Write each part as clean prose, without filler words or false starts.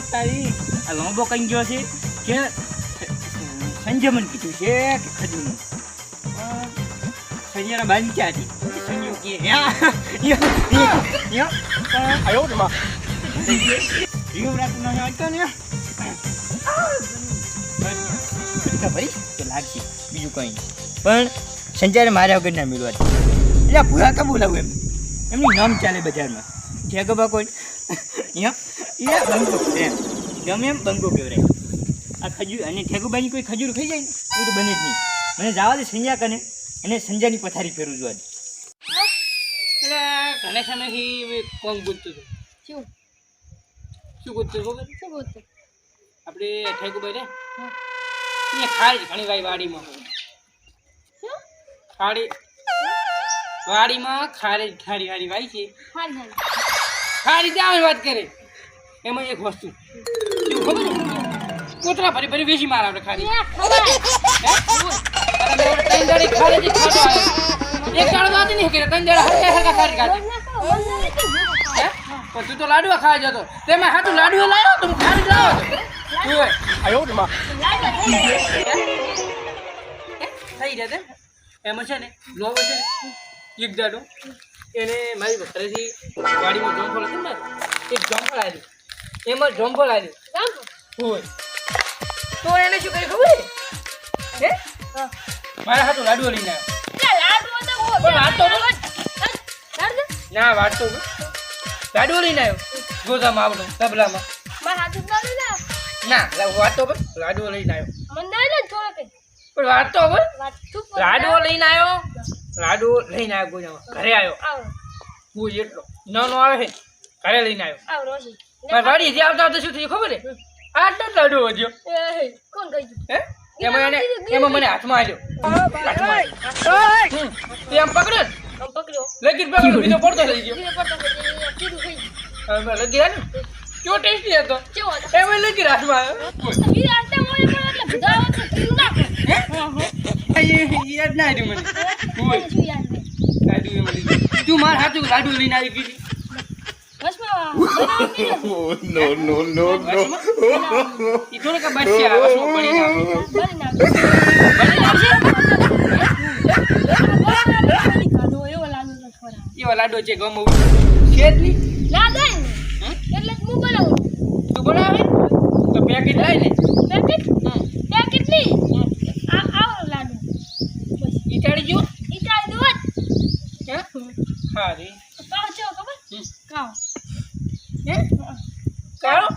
તારી આ લોંબો કઈ ગયો છે કે સંજમન કીધું છે કે ખજૂરનું સંજયના બાજી ક્યાં હતી સંજુ કે આયો ને માં યુવરાજ નો હતો ને ભાઈ તો લાગશે બીજું કઈ નહીં પણ સંજયને માર્યા વગર ના મેળવા એટલે ભૂરા કા બોલાવું એમનું નામ ચાલે બજારમાં ઠેકબા કોઈ બંગો એમ ગમે એમ બંગો કહેવાય આ ખજૂર અને ઠેકુબાની કોઈ ખજૂર ખાઈ જાય ને એવું તો બને જ નહીં મને જવા દે સંજ્યા કને અને સંજયની પથારી ફેરવું જોવા દે એટલે ગણેશામાંથી કોણ પૂછતું હતું શું પૂછતું ખબર આપણે ઠેકુભાઈ રે અહીંયા ખારી ઘણી વાડીમાં વાડીમાં ખારી ખારી વાય છે ખારી ત્યાં વાત કરે એમાં એક વસ્તુ શું ખબર કોતરા ભરી ભરી વેચી મારા આપણે ખારી ત્રણ દાડે ખારી ખાતો આવે એક દાડો વાત નહીં કરે ત્રણ દાડે હરકા ખારી ખાતે પણ તું તો લાડવા ખાવા જતો તેમાં હાથું લાડવા લાવ્યો તો ખારી લાવો આયો ને માં થઈ જતે એમાં છે ને લોવો છે ને એક દાડો એને મારી ઘરેથી ગાડીમાં જમફળ હતું ને એક જમફળ આવ્યું એમાં જમફળ આવ્યું હોય તો એને શું કર્યું ખબર હે મારા હાથું લાડવો લઈને આવ્યો ના વાટતો લાડવો લઈને આવ્યો ગોદામાં આવડો તબલામાં ના વાટતો લાડવો લઈને આવ્યો પણ વાટતો લાડવો લઈને આવ્યો ગોદામાં ઘરે આવ્યો હું એટલો નાનો આવે છે ઘરે લઈને આવ્યો મારી વાડી જે આવતા આવતા શું થયું ખબર હે આટલો જ લાડવો વધ્યો હે એમાં મને હાથમાં આવ્યો તે આમ પકડ્યો લગીર પકડ્યો બીજો પડતો થઈ ગયો લગીર ને કેવો ટેસ્ટી હતો એમાં લગીર હાથમાં આવ્યો યાદ ના આવ્યું મને તું મારા હાથું લાડુ લઈને આવી ગઈ no. ઈ થોડું કે બચ્ચા વસમાં પડી એવા લાડો છે ગમ ખેતની તું બનાવે તો પેકેટ લાવી લે ઈટાડી જો હા રે કાળો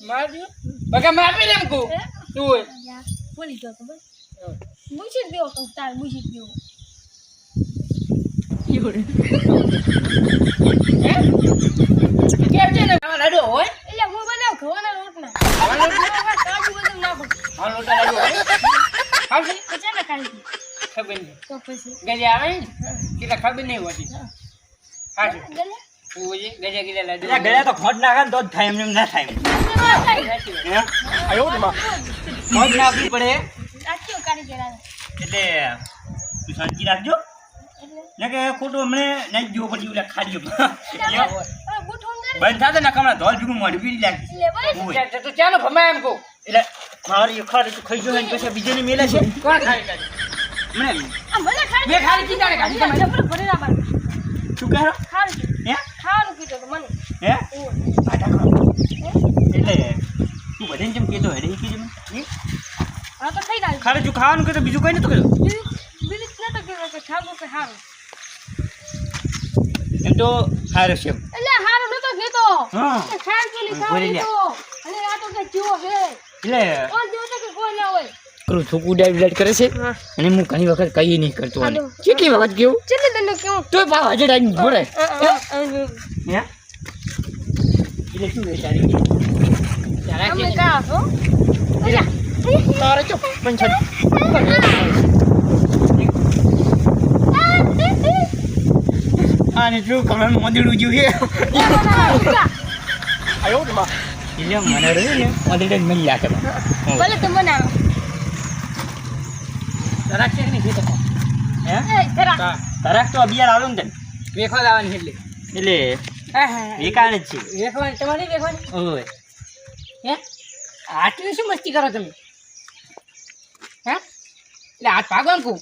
માર્યો બગા મારી લેમ કો તું હોય બોલી જો ખબર મુશી દેવો તો તાર મુશી દેવો યોરે કેમ છે ને લાડો હોય એટલે હું બનાવ ખવાના રોટલા કાજુ બદામ નાખો હા લોટા લાડો હોય આવશે પછી ના ખાઈ ખબર નહીં તો પછી ગજે આવે ને કેટલા ખબર નહીં હોતી હા છે ગલે ઓજે ગજે ગિલા લાડો એટલે ગયા તો ખોટ નાખે ને તો જ થાય એમ ના થાય આયો ને માં ખોટ નાખવી પડે આખીઓ કાઢી ગેરા એટલે તું શાંતિ રાખજો ને કે ખોટું હમણે નહીં જોવો પડ્યું એટલે ખાડીઓ બંધ થતો ને હમણાં ધોલ ભીગું મોઢું પીડી લાગી તો ચાલો ભમાય એમ કહું એટલે ખારી તું ખાઈ ગયો ને પછી બીજાને મેલે છે કોણ ખાઈ કાઢી મને મને ખાડી મેં ખાલી ચીતાને કાઢી તમે મને ભરી ના પાડ શું કહો ખાડી હે ખાવાનું કીધું તો મને હે આટા ખા એટલે તું બધાને જેમ કહેતો હેડે કીધું હા તો ખાઈ ડાલ ખાલી તું ખાવાનું કહેતો બીજું કઈ નતું કહેતો બિલિત નતો કીધું કે ખાવું કે હારું એમ તો સારું છે એટલે હારું નતો કીધો હા કે ખાઈ પેલી બોલી લે. ખાવી તો અને આ તો કે જીવો હે એટલે કોણ જીવો તો કે કોઈ ના હોય કરું છોકું ડાયટ કરે છે અને હું ઘણી વખત કઈ નહીં કરતો અને કેટલી વખત કેવું ચલે તને કેવું તોય ભાવ હજે ડાઈ જોડે હે અમે એટલે શું છે તારી કા હો અલ્યા તારે ચો પંચન આને જો કમર મોદીડું જો હે આયો ને માં એટલે મને રે ને મોદીડે મળી લાગે ભલે તો બનાવો તરાક છે કે નહીં ભીતો હે એ જરા તરાક તો અબિયાર આલો ને તને વેખવા લાવવાની એટલે એટલે હા વેકાણ જ છે વેખવાની તમારી વેખવાની ઓય હે આટલી શું મસ્તી કરો તમે હે એટલે હાથ ભાગો ને કહું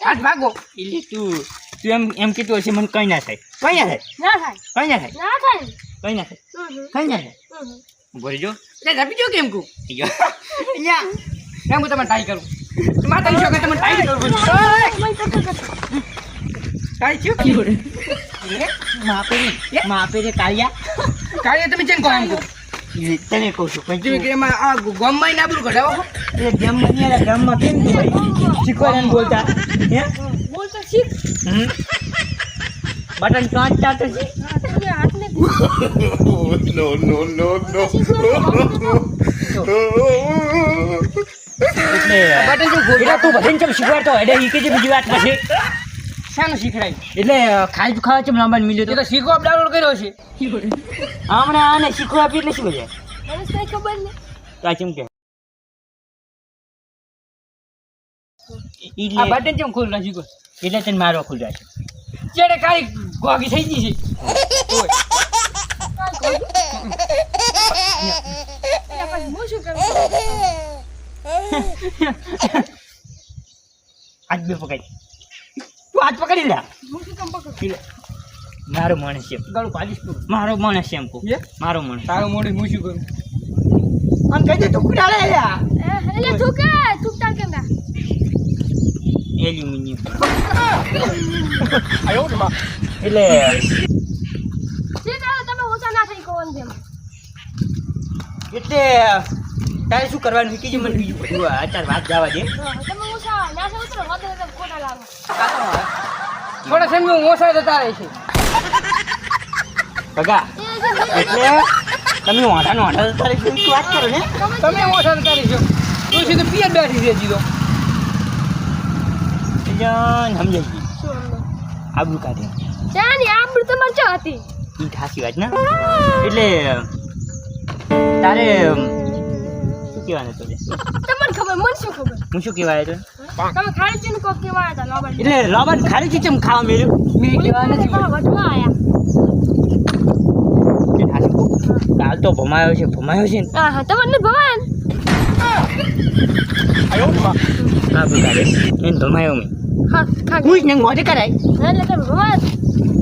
હાથ ભાગો એટલે તું એમ કીધું હશે મને કઈ ના થાય કઈ ના થાય ના થાય કઈ ના થાય ના થાય કઈ ના થાય કઈ ના થાય બોલ જો એટલે રમી જો કેમ કહું અહીંયા એમ હું તમને ટ્રાય કરું માતા છો કે તમે ટ્રાય કરું ટ્રાય શું માપે રે કાળિયા કાર્ય તમે ચેન કહો એમ કહું તને કહું છું તમે પણ કે એમાં આ ગોમમાં નાબરું કઢાવો એ ગામમાં કેમ તું ભાઈ શીખવાડે બોલતા હે બોલતો શીખ બટન કાંચતા તો શીખ તમે હાથને no, no, no, no. એટલે બટન શું ગોળ એટલે તું બધાને કેમ શીખવાડતો એટલે ઈ કે જે બીજી વાત પછી શાનું શીખડાય એટલે ખાઈ ખાવા ચમ લાંબાને મિલ્યો એ તો તો શીખો ડાઉનલોડ કર્યો છે હમણાં આને શીખવા આપી એટલે શું બોલે મને કઈ ખબર નહીં આ ચમ કે આ બટન કેમ ખોલ ના શીખો એટલે તને મારવા ખુલ્લા છે ચેડે કાઈ ગોગી થઈ ગઈ છે પછી હું શું કરું હાથ બે પકડી તું હાથ પકડી લે હું શું કામ પકડું મારો માણસ છે ગળું પાડીશ તું મારો માણસ છે એમ કહું હે? મારો માણસ તારું મોઢું હું શું કરું આમ કહી દે તું કુડાલે લ્યા એટલે થૂકતા કેમ ના એલ્યુમિનિયમ 哎呦我的妈！ એટલે જે તારો તમે ઓછા ના થઈ કોણ જેમ એટલે તારે શું કરવાનું કે મને બીજું બધું અત્યારે વાત જવા દે તમે ઓછા ના થઈ ઉતરો હોતે તો કોટા લાવો થોડા સમય મોસા જતા રહે છે ભગા એટલે તમે વાંઢા તારે શું વાત કરો ને તમે મોસા જતા રહેશો તું સીધું પિયર બેઠી છે જીધો જાન સમજાઈ ગઈ શું અમને આબુ કાઢે ચાની આબરૂ તમારે ચા હતી ઈ ખાસી વાત ને એટલે તારે શું કહેવાનું હતું તમને ખબર મને શું ખબર હું શું કહેવાય તો તમે ખાલી ચીન કોક કેવા હતા લોબન એટલે લોબન ખાલી ચીચમ ખાવા મેળ્યું મેં કહેવા નથી વટવા આયા કાલ તો ભમાયો છે ને હા તમને ભવાન 哎呦我的妈！ આબુ કાઢે એને ભમાયો મેં હા ખા પૂછ ને મોઢે કરાય એટલે તમે ભવાન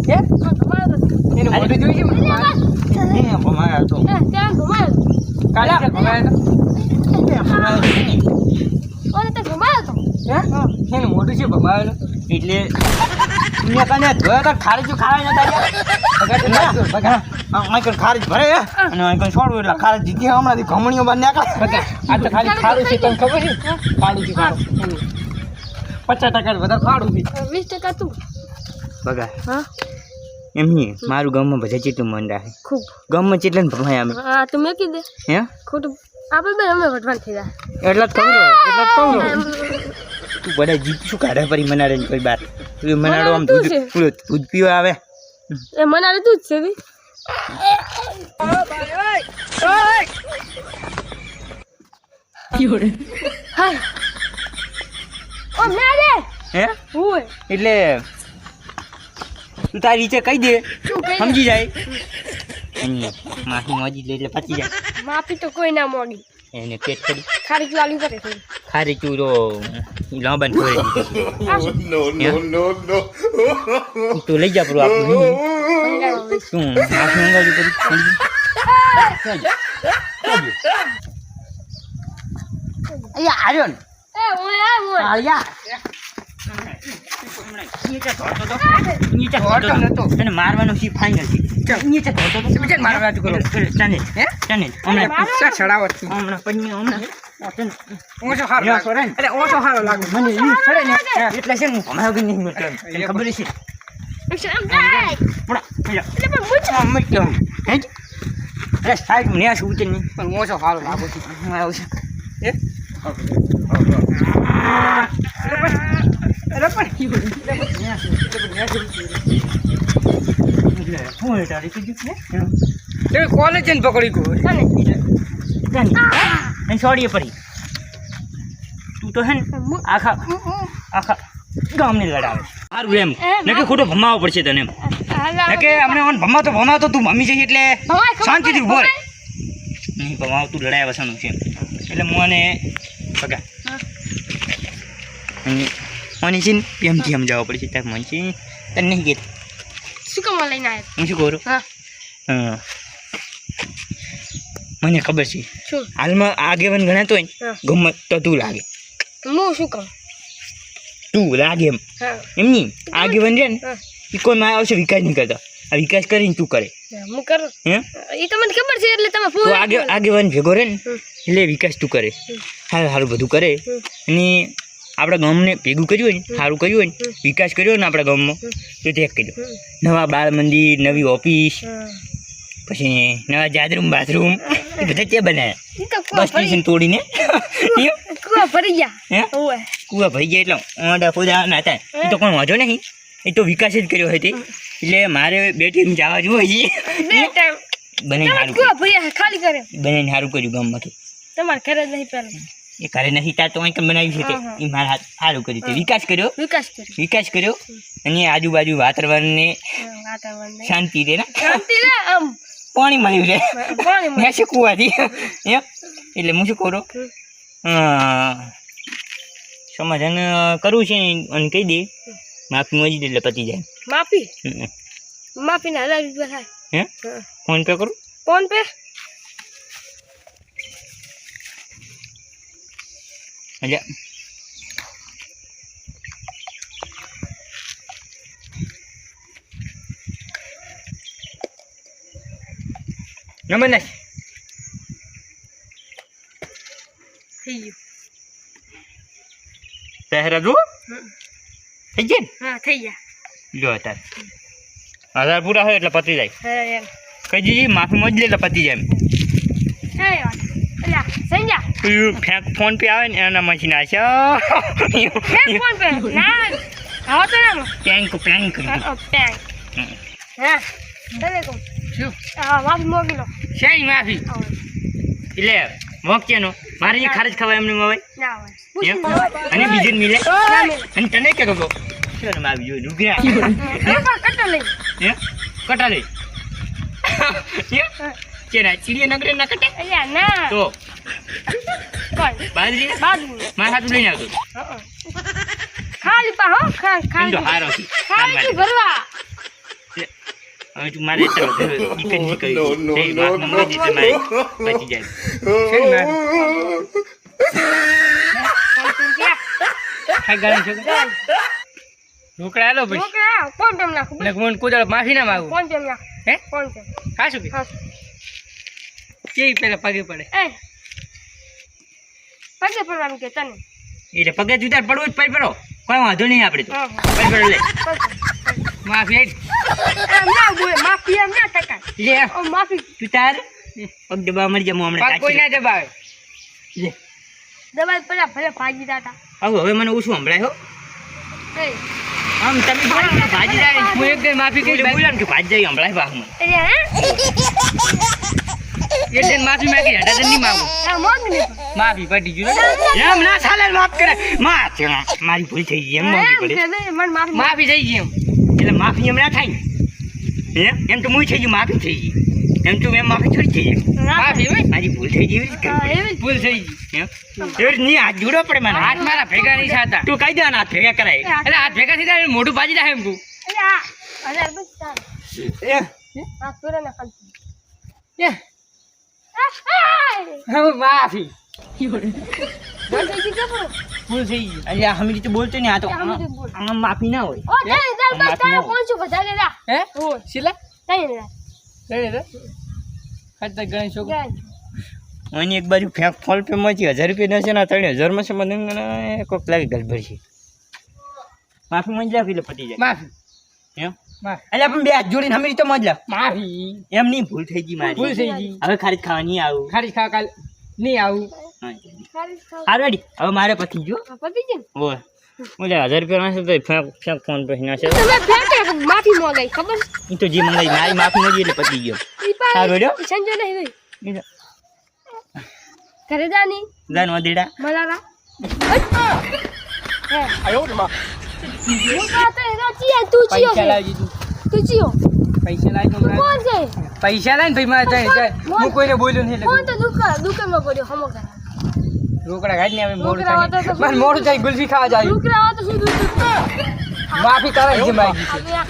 હે હા ભવાન એને મોઢું જોઈ છે એને ભમાયો તો ત્યાં ભવાન કાલે ભગાયા ઓને તે ભવાન તો હે એનું મોઢું છે ભગાયેલું એટલે મેં કને ધોયા તો ખારી ખાવાય નતા ભગા આઈકન ખારી ભરે અને આઈકન છોડવું એટલે ખારી જીતી હમણાંથી ઘમણીઓ બહાર નીકળે ભગા આ તો ખાલી ખાડું છે તને ખબર છે ખાડું છે ખાડું 50% વધારે ખાડું છે 20% તું બગા હા એમ નહીં મારું ગામમાં બધા જેટલું મન રાખે ખૂબ ગામમાં જેટલા ને ભમાય અમે હા તું મેકી દે હે ખોટું આપણે બે અમે વટવાન થઈ જાય એટલે જ કહું તું બધા જીત શું કાઢે પરી મનાડે ને કોઈ બાર તું મનાડો આમ તું દૂધ છે. દૂધ પીવા આવે એ મનારે તું જ છે બી હાય ઓ મેરે હે હોય એટલે તું તારી રીતે કહી દે તું કઈ સમજી જાય અને માફી મોજી લે એટલે પચી જાય માફી તો કોઈ ના મોગી એને પેટ કરી ખારી ચાલી કરે થોડી ખારી ચૂરો લાંબાને ખોઈ No, no, no, no. તું લઈ જા પૂરું આપણું શું માફી મંગાવજો કરી અહીંયા આવ્યો ને એ ઓય આ ઓય આયા નીચે ધોતો નતો તને મારવાનો સી ફાઇનલ છે નીચે ધોતો તો તમે કેમ મારવા વાતું કરો? તને હે તને હમણાં શા છડાવત હમણાં પન્ની હમણાં ઓછો હારો લ્યો, લાગે સોરેન. એટલે ઓછો હારો લાગે મને ઈ છડે ને એટલે છે ને હું ભમાયો કે નહીં મતલબ તને ખબર છે શરમ જાય પડા લ્યો એટલે પણ મુચ આમ મત કેમ હે અરે સાઈડ મને આ શું નહીં પણ ઓછો હારો લાગે છે આવશે હે અરે પણ હું એ તારી કીધું તે કોલેજ જઈને પકડી ગયો ને છોડીએ પડી તું તો હે ને આખા ગામને લડાવે સારું એમ નકે ખોટો ભમાવો પડશે તને એમ નકે અમને ભમાતો તું ભમી જઈ એટલે શાંતિથી ઉભો રહે નહીં પણ આવતું લડાયા વસાનું છે એટલે મને પગા મને છે ને પ્રેમથી સમજાવવા પડે છે ત્યાં મને છે તને નહીં કહેતો શું કામ લઈને આવ્યા હું શું કરું હા મને ખબર છે શું હાલમાં આગેવાન ગણાતો હોય ને હા. ગમત તો તું લાગે હું શું કહું તું લાગે એમ હા નહીં આગેવાન છે ને હા એ કોઈ માં આવશે વિકાસ નહીં કરતા આ વિકાસ કરીને તું કરે હું કરું હે એ તો મને ખબર છે એટલે તમે તું ફોન આગેવાન ભેગો રહે ને એટલે વિકાસ તું કરે સારું સારું બધું કરે અને આપણા ગામને ભેગું કર્યું હોય ને સારું કર્યું હોય ને વિકાસ કર્યો ને આપણા ગામમાં તો તે કર્યો નવા બાળ મંદિર નવી ઓફિસ પછી નવા જાદરૂમ બાથરૂમ એ બધા ત્યાં બનાવ્યા બસ સ્ટેશન તોડીને કુવા ભરી ગયા હે ઓય કુવા ભરી ગયા એટલે ઓંડા ફોદા ના હતા એ તો કોઈ વાંધો નહીં એ તો વિકાસ જ કર્યો હતો એટલે મારે બેટી જવા જોઈએ બે ટાઈમ બનાવીને સારું કુવા ભર્યા ખાલી કરે બનાવીને સારું કર્યું ગામમાંથી તમારે ઘરે જ નહીં પહેલા એ ઘરે નથી તાર તો અહીં કેમ બનાવ્યું છે તે એ મારા હાથ સારું કર્યું તે વિકાસ કર્યો વિકાસ કર્યો અને આજુબાજુ વાતાવરણને વાતાવરણ શાંતિ રહે ને શાંતિ રે આમ પાણી મળ્યું છે પાણી મેં શું કુવાથી એમ એટલે હું શું કરું સમાધાન કરવું છે અને કહી દે માફી મળી દે એટલે પતી જાય માફી માફીના 1000 રૂપિયા થાય હે ફોન પે કરું ફોન પે અલ્યા નંબર નાખ થઈ ગયું પહેરા જુઓ થઈ ગયા ને હા થઈ ગયા જો અત્યારે 1000 પૂરા હોય એટલે પતી જાય હા એમ કહી દીધી માફી મળી લે એટલે પતી જાય હે વાત અલ્યા સંજા એમ ફેંક ફોન પે આવે ને એના મશીન આવશે ફોન પે ના આવો તો ના પેંક પેંક હા તમે કહો શું હા માફી મોગી લો શેની માફી એટલે મોકીનો મારે જે ખારજ ખવાય એમને હવે ના હોય એમ? પૂછી લો અને બીજે મિલે ના મિલે. અને તને કે કહો શું આવી જોઈ લુગરા કટો લઈ હે કટા લઈ કેરા ચીડિયા નગરે ના કટા અલ્યા ના તો કોણ બાજરી બાજુ મારા હાથ લઈને આવતો ખાલી પા હો એમ તો ખાલી હારો છે ખાલી ભરવા હવે તું મારે તો ઈકન ની કરી No, no, છે no, માફ મળી દે મારે બચી જાય શેની માફી ખાઈ ગાળી છો ઢોકળા આલો પછી છોકરા કોણ પેમ નાખું એટલે મને કોઈ દાડો માફી ના માંગુ કોણ પેમ નાખું હે કોણ પેમ ખાશું કે હા કેવી પેલા પગે પડે એ પગે પડવાનું કે તને એટલે પગે જુદાર પડવું જ પડી પડો કોઈ વાંધો નહીં આપણે તો હા પડી પડો લે માફી એમ ના બોલે માફી એમ ના ટકાય લે ઓ માફી તું તાર પગ દબા મળી જાય હું હમણાં પગ કોઈ ના દબાવે લે દવાઈ પેલા ભલે ભાગી દાતા હવે મને ઓછું સંભળાય હો એ આમ તમે ભાજી જાય હું એક દી માફી કરી બોલ્યા કે ભાજી જાય સંભળાય ભાગ મને એક દિન માફી માંગી હટા દિન નહીં માંગુ મોગ ને માફી પડી ગયું એમ ના ચાલે માફ કરે મારી ભૂલ થઈ ગઈ એમ માફી પડે મને માફી માફી થઈ ગઈ એમ એટલે માફી એમ ના થાય ને એમ તો હું થઈ ગયું માફી થઈ ગઈ એમ તો મેં માફી થોડી થઈ ગઈ માફી હોય મારી ભૂલ થઈ ગઈ એવી જ કરવી એવી ભૂલ થઈ ગઈ પડે. એમ એવી નહીં હાથ જોડો પડે મને હાથ મારા ભેગા નહીં થતા તું કઈ દે હાથ ભેગા કરાય એટલે હાથ ભેગા થઈ જાય મોઢું ભાજી જાય એમ કહું અરે આ અરે બસ ચાલ આ સુરે ના ખાલી હવે માફી ભૂલ થઈ ગઈ કે બરો ભૂલ થઈ ગઈ એટલે હમી રીતે બોલતો ને આ તો હમી બોલ. આમ માફી ના હોય ઓ તઈ દર બસ તારે 500 બધા લેલા હે ઓ શીલા તઈ લેલા કઈ દે ખાતા ગણેશ છોકરો અને એક બાજુ ફેંક ફોલ પે માંથી 1000 રૂપિયા નશે ના 3000 માં મને કોક લાગે ગલભર છે માફી મંજલા એટલે પતી જાય માફી એમ માફી એટલે પણ બે હાથ જોડીને હમી રીતે મંજલા માફી એમ નહીં ભૂલ થઈ ગઈ મારી ભૂલ થઈ ગઈ હવે ખાલી ખાવા નહીં આવું ખારી ખા કાલ નહીં આવું ખાલી ખાવ હારું રેડી હવે મારે પતી ગયો પતી ગઈ ઓય ઓલે 1000 રૂપિયા નાશે તો ફેંક ફોન પે નાશે તમે ફેંકે માફી માંગઈ ખબર ઈ તો જે મંગાઈ મારી માફી મળી એટલે પતી ગયો ઈ પા સારું રેડ્યો? સંજો નહીં ગઈ ઘરે જાની જાન વદીડા મલારા હે આયો ને માં હું કાતે રોચી તું ચિયો પૈસા લાવી દીધું તું ચિયો પૈસા લાવી તું દો કોણ છે પૈસા લઈને ભાઈ મારે જાય હું કોઈને બોલ્યો નહીં ફોન એટલે તો દુકાનમાં પડ્યો હમો કરા રોકડા કાઢ ને હવે મોડું રોકડા થાય હોતા તો મને મોડું થાય ગુલ્ફી ખાવા જાય દુકરા હોય તો શું દૂધ માફી કરે છે માગી આપણે આ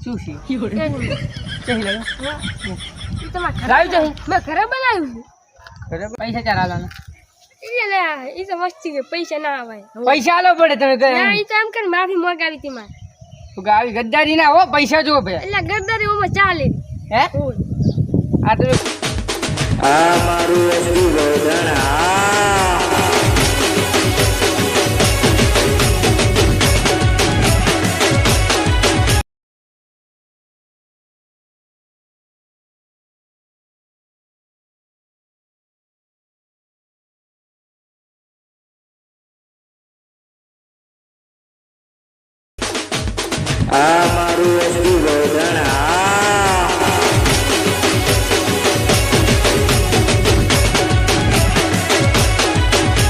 શું છે એ નહીં. કહી લે ઈ તમારે ઘરે લાવી દે. મેં ઘરે બનાવ્યું બરાબર પૈસા ચાર આલાના એટલે ઈ તો મસ્તી કે પૈસા ના આવે પૈસા આલો પડે તમે ના ઈ તો એમ કે માફી મંગાવી હતી મારે આવી ગદ્દારી ના હો પૈસા જો ભાઈ એટલે ગરદારી ઓમાં ચાલે હે હોય. આ તો આ મારું એસડી ગોધણા